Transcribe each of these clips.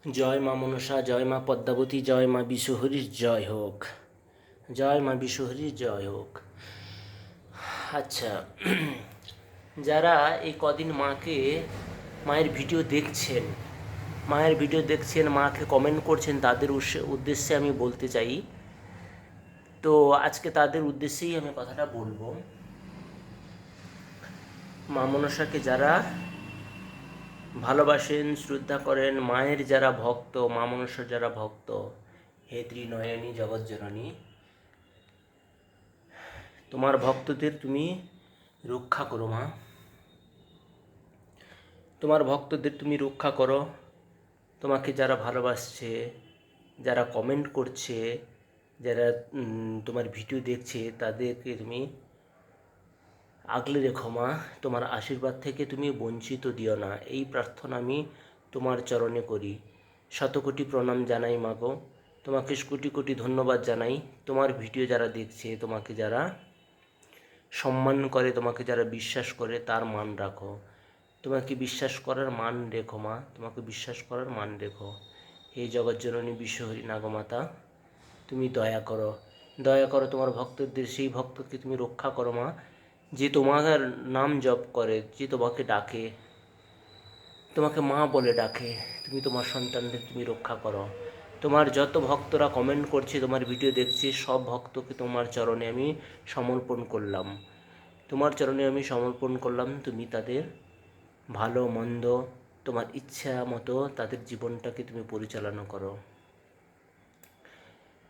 জয় মা মনসা, জয় মা পদ্মাবতী, জয় মা বিশ্বহরীর জয় হোক, জয় মা বিশ্বহরীর জয় হোক। আচ্ছা, যারা এই কদিন মায়ের ভিডিও দেখছেন, মাকে কমেন্ট করছেন, তাদের উদ্দেশ্যে আমি বলতে চাই। তো আজকে তাদের উদ্দেশ্যেই আমি কথাটা বলবো। মা মনসাকে যারা ভালোবাসেন, শ্রদ্ধা করেন, মায়ের যারা ভক্ত, মা মনসার যারা ভক্ত, হে ত্রিনয়নী জগৎজননী, তোমার ভক্তদের তুমি রক্ষা করো মা, তোমার ভক্তদের তুমি রক্ষা করো। তোমাকে যারা ভালোবাসছে, যারা কমেন্ট করছে, যারা তোমার ভিডিও দেখছে, তাদেরকে তুমি আগলে রেখো মা। তোমার আশীর্বাদ থেকে তুমি বঞ্চিত দিও না, এই প্রার্থনা আমি তোমার চরণে করি। শতকোটি প্রণাম জানাই মা গো, তোমাকে কোটি কোটি ধন্যবাদ জানাই। তোমার ভিডিও যারা দেখছে, তোমাকে যারা সম্মান করে, তোমাকে যারা বিশ্বাস করে, তার মান রাখো। তোমাকে বিশ্বাস করার মান রেখো মা, তোমাকে বিশ্বাস করার মান রেখো। হে জগৎজননী বিশ্বহরী নাগমাতা, তুমি দয়া করো, দয়া করো তোমার ভক্তদের, সেই ভক্তকে তুমি রক্ষা করো মা, যে তোমার নাম জপ করে, যে তোমাকে ডাকে, তোমাকে মা বলে ডাকে। তুমি তোমার সন্তানদের তুমি রক্ষা করো। তোমার যত ভক্তরা কমেন্ট করছে, তোমার ভিডিও দেখছে, সব ভক্তকে তোমার চরণে আমি সমর্পণ করলাম, তোমার চরণে আমি সমর্পণ করলাম। তুমি তাদের ভালো মন্দ তোমার ইচ্ছা মতো তাদের জীবনটাকে তুমি পরিচালনা করো।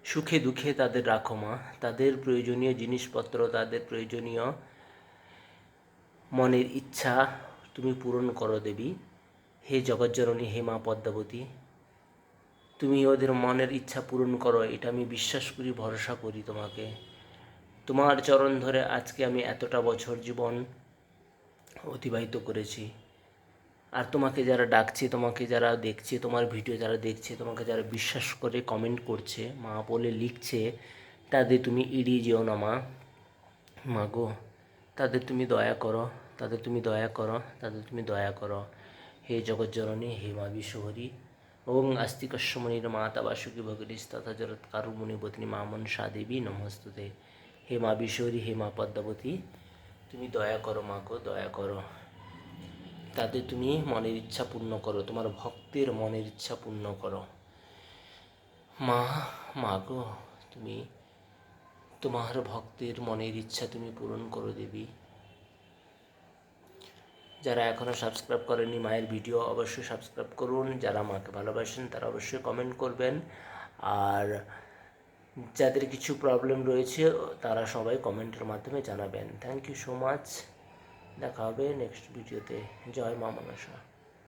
সুখে দুঃখে তাদের রাখো মা, তাদের প্রয়োজনীয় জিনিসপত্র, তাদের প্রয়োজনীয় মনের ইচ্ছা তুমি পূরণ করো দেবী। হে জগৎজননী, হে মা পদ্মাবতী, তুমি ওদের মনের ইচ্ছা পূরণ করো, এটা আমি বিশ্বাস করি, ভরসা করি তোমাকে। তোমার চরণ ধরে আজকে আমি এতটা বছর জীবন অতিবাহিত করেছি। আর তোমাকে যারা ডাকছে, তোমাকে যারা দেখছে, তোমার ভিডিও যারা দেখছে, তোমাকে যারা বিশ্বাস করে কমেন্ট করছে, মা বলে লিখছে, তাদের তুমি এড়িয়ে যেও না মা। মা গো, তাদের তুমি দয়া করো, তাদের তুমি দয়া করো, তাদের তুমি দয়া করো। হে জগজ্জননী, হে মা বিশ্বহরী, ওং আস্তিকস্যমণির মাতা বাসুকি ভগিনীস তথা জরৎ কারুমণি বতনী মা মনসা দেবী নমস্তুতে। হে মা বিশ্বহরী, হে মা পদ্মাবতী, তুমি দয়া করো মা গো, দয়া করো। তাদের তুমি মনের ইচ্ছা পূর্ণ করো, তোমার ভক্তের মনের ইচ্ছা পূর্ণ করো মা। মা গো, তুমি তোমার ভক্তের মনের ইচ্ছা তুমি পূরণ করো দেবী। যারা এখনও সাবস্ক্রাইব করেনি মায়ের ভিডিও, অবশ্যই সাবস্ক্রাইব করুন। যারা মাকে ভালোবাসেন তারা অবশ্যই কমেন্ট করবেন। আর যাদের কিছু প্রবলেম রয়েছে তারা সবাই কমেন্টের মাধ্যমে জানাবেন। Thank you so much. দেখা হবে নেক্সট ভিডিওতে। জয় মা মনসা।